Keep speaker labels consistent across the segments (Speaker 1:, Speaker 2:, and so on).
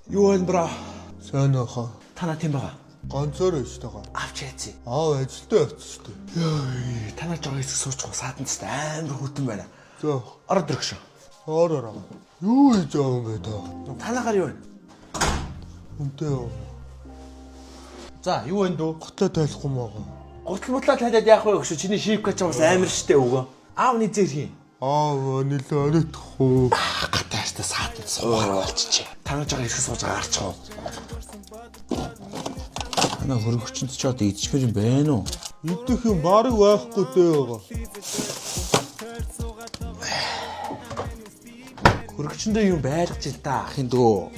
Speaker 1: Юу вэ бра?
Speaker 2: Сайн аа.
Speaker 1: Танаа тийм байгаа.
Speaker 2: Ганцаар байж тагаа.
Speaker 1: Авч яац.
Speaker 2: Ажилдаа явц шүү дээ.
Speaker 1: Яа, танаа жоо хэсэг суучих саатанцтай амар хөтөн байна.
Speaker 2: За.
Speaker 1: Ороод ирэх шүү.
Speaker 2: Ороо. Юу хийж байгаа юм бэ та?
Speaker 1: Танаагаар юу вэ?
Speaker 2: Үнтэй юу?
Speaker 1: За, юу вэ дүү?
Speaker 2: Готоо тайлахгүй маа.
Speaker 1: Гутал мутлаа тайлаад яах вэ гэж чиний шипкач бас амар штэ өгөө. Аавны зэр хий.
Speaker 2: Нилээ оройдох уу?
Speaker 1: Гатааштай саатан суугаар болчихжээ. Танаа жоо хэсэг сууж байгаа гарчих уу? Танаа хөрөгчөнд ч одоо идчихмэр юм байна уу?
Speaker 2: Идэх юм барыг байхгүй дээ байгаа.
Speaker 1: Хөрөгчөндөө юм байлгаж ил та ахын дөө.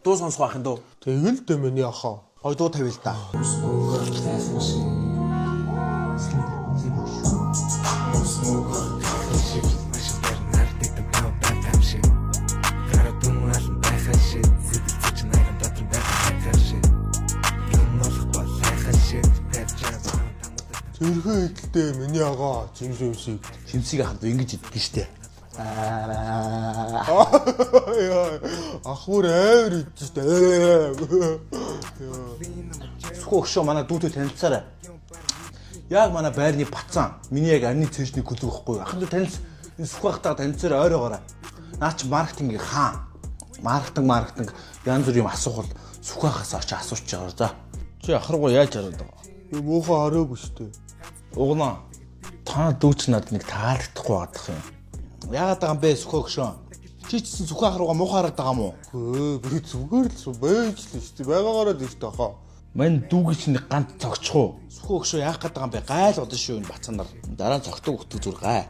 Speaker 1: Дуу сонсох ахын дөө.
Speaker 2: Тэгэл дээ миний ахаа.
Speaker 1: Ой дуу тавил та.
Speaker 2: Зэрхэн идэлтэй миний агаа жимшиг.
Speaker 1: Шимсийг ахад ингэж идэх штэ.
Speaker 2: Ахвар авир идэж
Speaker 1: Сөхөөгшөө манай дүүтэй танилцаарай. Яг манай байрны бацаан. Миний яг арны цэжний гүлэг байхгүй. Ахын танилс энэ сөхөөгтаа танилцаарай ойроогоорой. Наа чи маркетингийн хаан. Маркетинг янз бүр юм асуухал сөхөөгөөс очиж асууж байгаа. За. Чи ахаргуу яаж хараад байгаа?
Speaker 2: юм уухаа хараагүй шүү дээ.
Speaker 1: Угнаа. Та дүүч надад нэг таалагдахгүй гадах юм. Яагаад байгаа юм бэ сөхөөгшөө? Чи ч гэсэн сөхөө ахарууга муухай хараад байгаа юм уу?
Speaker 2: Би зүгээр л байж л шүү дээ. Байгаагаараа дээ шүү дээ хаа.
Speaker 1: Мань дүүгч нэг ганц цогчих уу? Сөхөөгшөө яах гээд байгаа юм бэ? Гайл болно шүү энэ бацаанаар. Дараа нь цогтөг өгтөг зүр гай.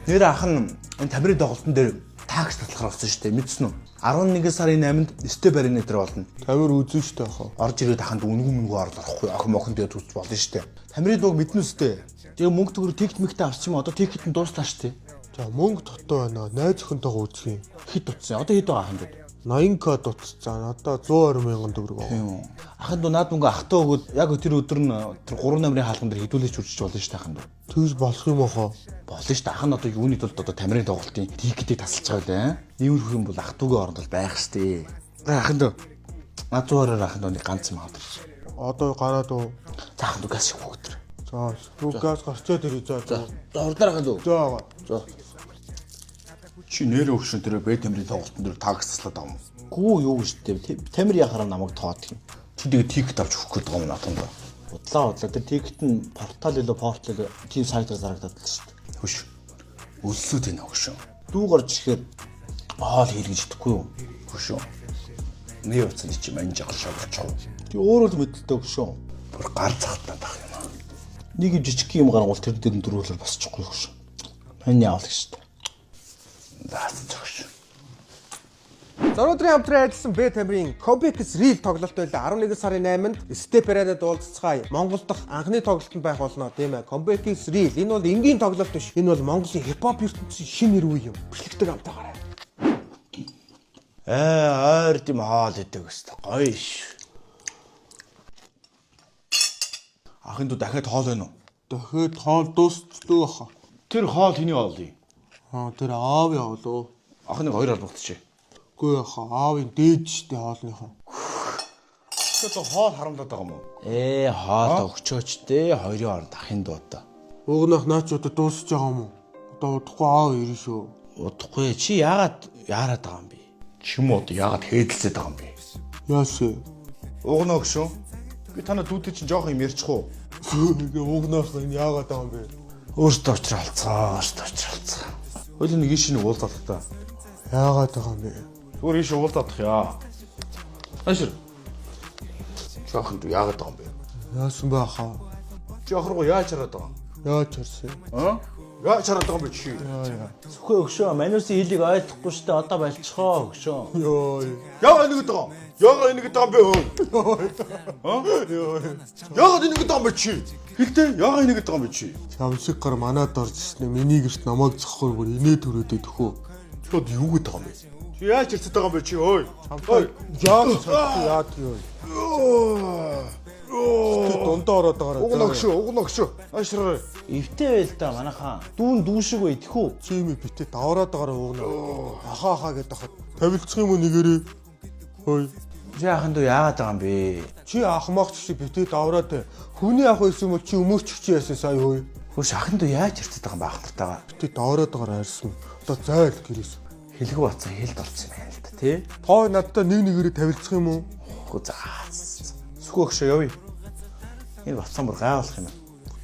Speaker 1: Нэр ахын энэ тамирын тоглолтын дээр такс татлахаар болсон шүү дээ. Мэдсэн үү? 11 сарын 8-нд өстэй барины дээр болно.
Speaker 2: Тамир үзэн шүү дээ хаа.
Speaker 1: Орж ирээд аханд үнгүй орлохгүй охин мохон дээр үзэж болно шүү дээ. Тамирын дууг мэднэ үстэй. Тэгээ мөнгө төгрөг тикт мэгтэй авчих юм одоо тикт нь дуустаа шүү дээ.
Speaker 2: За мөнгө дотоо байна. Найз охинтойгоо үзэх юм.
Speaker 1: Хэд утсан? Одоо хэд байгаа аханд?
Speaker 2: 80к дутцсан. Одоо 120,000 төгрөг аваа.
Speaker 1: Аханд наад мөнгө ахтаа өгөөд яг тэр өдөр нь тэр 3 номерын хаалган дээр хідүүлж үржиж болно шүү дээ аханд.
Speaker 2: Тэгж болох юм аа.
Speaker 1: Болно шүү дээ. Ахын одоо юуны тулд одоо тамирын тоглолтын тикетийг тасалж байгаа лээ. Нэмэр юм бол ах トゥ угийн оронд бол байх шүү дээ. Аханд наад 120-оор аханд нэг ганц юм аваад.
Speaker 2: Одоо гараад уу.
Speaker 1: За аханд газ их хөтөр.
Speaker 2: За газ гарчаад ирээ за.
Speaker 1: Ордоор аханд уу.
Speaker 2: За.
Speaker 1: Чи нэр өгшөн тэр бэ тамирын тоглолтын дээр такслаад байгаа юм. Гүү юу гэж дээ. Тамир яхаараа намайг тоод юм. Чи тэгээ тикет авч өгөх гээд байгаа юм надад. Удлаа тэр тикет нь портал илүү тийм сайтаар зарагдаад л шүү дээ. Хөш. Өлсөд энэ хөшөө. Дүү гарч ирэхэд хоол хийлгэж идэхгүй юу? Хөшөө. Нэр утсан чи мань жагал шавчих. Тий өөрөө л мэдэлтэй хөшөө. Бүр гар цагтаад байх юм аа. Нэг юм жижиг юм гаргуул тэр дээр дөрвөлөр босчихгүй хөшөө. Мань яавал гэж дээ. Заач.
Speaker 3: За өнөөдрийн хамтран ажилласан Б тамирын Combex Reel тоглолт байлаа. 11 сарын 8-нд Step Arena-д уулзцгаая. Монгол дахь анхны тоглолтод байх болно тийм ээ. Combex Reel энэ бол энгийн тоглолт биш. Энэ бол Монголын хипхоп ертөнцийн шинэ үе юм. Бэлтгэдэг амтаагаарай.
Speaker 1: Ойр тийм хоол идэг өстой гоё ш. Ахын дүү дахиад хоол байна уу?
Speaker 2: Дахиад хоол дуусдаг хаа.
Speaker 1: Тэр хоол хэний хоол юм?
Speaker 2: Тэр аав явлаа.
Speaker 1: Ахныг хоёр албагтчих.
Speaker 2: Үгүй хаа аавын дээд штэ хоолныхоо.
Speaker 1: Тэгэхээр хоол харамдаад байгаа юм уу? Хоол өгчөөч дээ. Хоёрын оронд ахын дуудаа.
Speaker 2: Угнах наач одоо дуусч байгаа юм уу? Одоо удахгүй аав ирнэ шүү.
Speaker 1: Удахгүй чи яагаад байгаа юм бэ? Чим уу яагаад хээдэлцээд байгаа юм бэ?
Speaker 2: Яашээ.
Speaker 1: Угнаа өгшөө. Би танаа дүүтэй чинь жоох юм ярьчих уу?
Speaker 2: Угнах энэ яагаад байгаа юм бэ?
Speaker 1: Өөртөө уучралцаа. Хойлоо нэг иш нэг уулзаад та.
Speaker 2: Яагаад байгаа юм бэ?
Speaker 1: Зүгээр иш уулзаадах яа. Ашир. Жоохонд яагаад байгаа юм бэ?
Speaker 2: Яасан бэ хаа?
Speaker 1: Жоохроо яаж хараад байгаа?
Speaker 2: Яаж харсан?
Speaker 1: Яаж хараад байгаа юм бэ чи? Сүхэ өгшөө. Манусын хэлийг ойлгохгүй штэ одоо болчихоо өгшөө. Яагаад ингэ байгаа? Яагаад ингэ байгаа юм бэ? Яагаад ингэ байгаа юм бэ чи? Хэлдэ яагаад ингэ байгаа юм бэ чи?
Speaker 2: Шамшиг гар манад орж ирсэн. Миний гэрт намайг зохихоор бүр инээ төрөөдөө төхөө.
Speaker 1: Чод юу гэдэг юм бэ? Чи яаж ирсэд байгаа юм бэ чи ой?
Speaker 2: Яагаад яад юу? дундаа ороод байгаа.
Speaker 1: Уг ногшоо. Ашраа. Эвтэй байл та манайхаа. Дүүн дүүшиг бай тэхүү.
Speaker 2: Чими битээ давраад байгаа угна. Ахаа гэдээ хахад тавилцах юм уу нэгэрээ. Хөөе.
Speaker 1: Чи ахын дүү яагаад байгаа юм бэ?
Speaker 2: Чи ахмаач чи битээ давраад хүний ах байсан юм чи өмөрч чи яасан сая хөөе.
Speaker 1: Хөөш ахын дүү яаж ирцээд байгаа юм баах нартайгаа.
Speaker 2: Битээ давраад байгаа арьсан. Одоо зайл гэрээс.
Speaker 1: Хэлгүй бацаа хэлд болцсон юм байна л да тий.
Speaker 2: Тоо надтай нэг нэгээрээ тавилцах юм уу?
Speaker 1: Хөө за. Сүхөөгшөө явъя. Энэ бацсан бүр гайвуулах юм.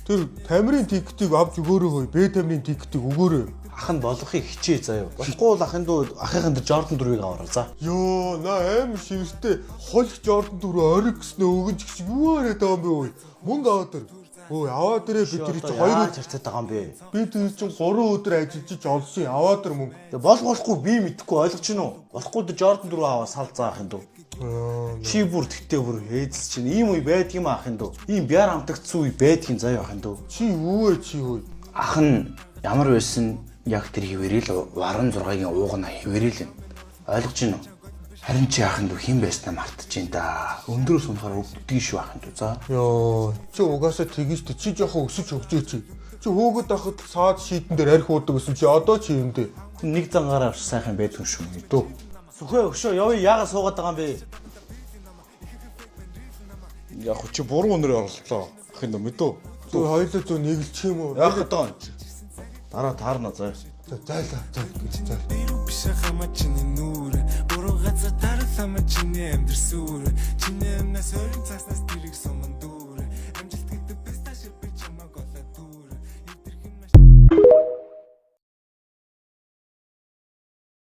Speaker 2: Тэр тамирын тикетийг авч өгөөрэй хөөе. Б тамирын тикетийг өгөөрэй.
Speaker 1: Ах нь болохыг хичээ заяа. Болохгүй бол ахын дүү ахыхын дээр Jordan 4-ыг аваарай за.
Speaker 2: Йоо, на аим шивстэй хольч Jordan 4 ориг гэснээ өгөн ч гэж юу яриад байгаа юм бэ өөе. Мөнгө аваад тэр. Өө аваад тэрэ би тэр чинь 2 өдөр
Speaker 1: харцаад байгаа юм бэ.
Speaker 2: би тэр чинь 3 өдөр ажиллаж олсон аваад тэр мөнгө.
Speaker 1: Тэг болохгүй би мэдэхгүй ойлгож байна уу? Болохгүй тэр Jordan 4 аваа сал заа ахын дүү. Чи бүр тэгтээ бүр хээдс чинь ийм үе байдаг юм ахын дүү. Ийм бяар амтагцсан үе байдгийн заяа ахын дүү.
Speaker 2: Чи юу вэ чи хөөе.
Speaker 1: Ах нь ямар байсан яг тэр хിവэрэл варан 6-гийн уугна хിവэрэл юм. Ойлгож байна уу? Харин чи ахын дүү хэн байснаа мартаж байна да. Өндрөөс унахаар өвддөг шүү ахын дүү за.
Speaker 2: Йоо, чи угаасаа тэгэж чи жоохон өсөж өгчөөч. Чи хөөгд ахад саад шийдэн дээр арх уудаг гэсэн чи одоо чи юм дээ.
Speaker 1: Нэг зангаараа авч сайхан байдгүй шүү дөө. Сүхээ өгшөө явъя яагаад суугаад байгаа юм бэ?
Speaker 4: Яг чи буруу өнөр орлоо. Ахын дөө мэдөө.
Speaker 2: Зөв хоёулаа зөв нэгэлчих юм уу?
Speaker 1: Яг одоо дараа таарна заа.
Speaker 2: Зайлаа.
Speaker 5: Бирүү биш хамаа чиний нүрэ буруу газар даралаа чиний амьдрал сүрэ чиний өмнөөс өрн цаснаас тэрийг суманд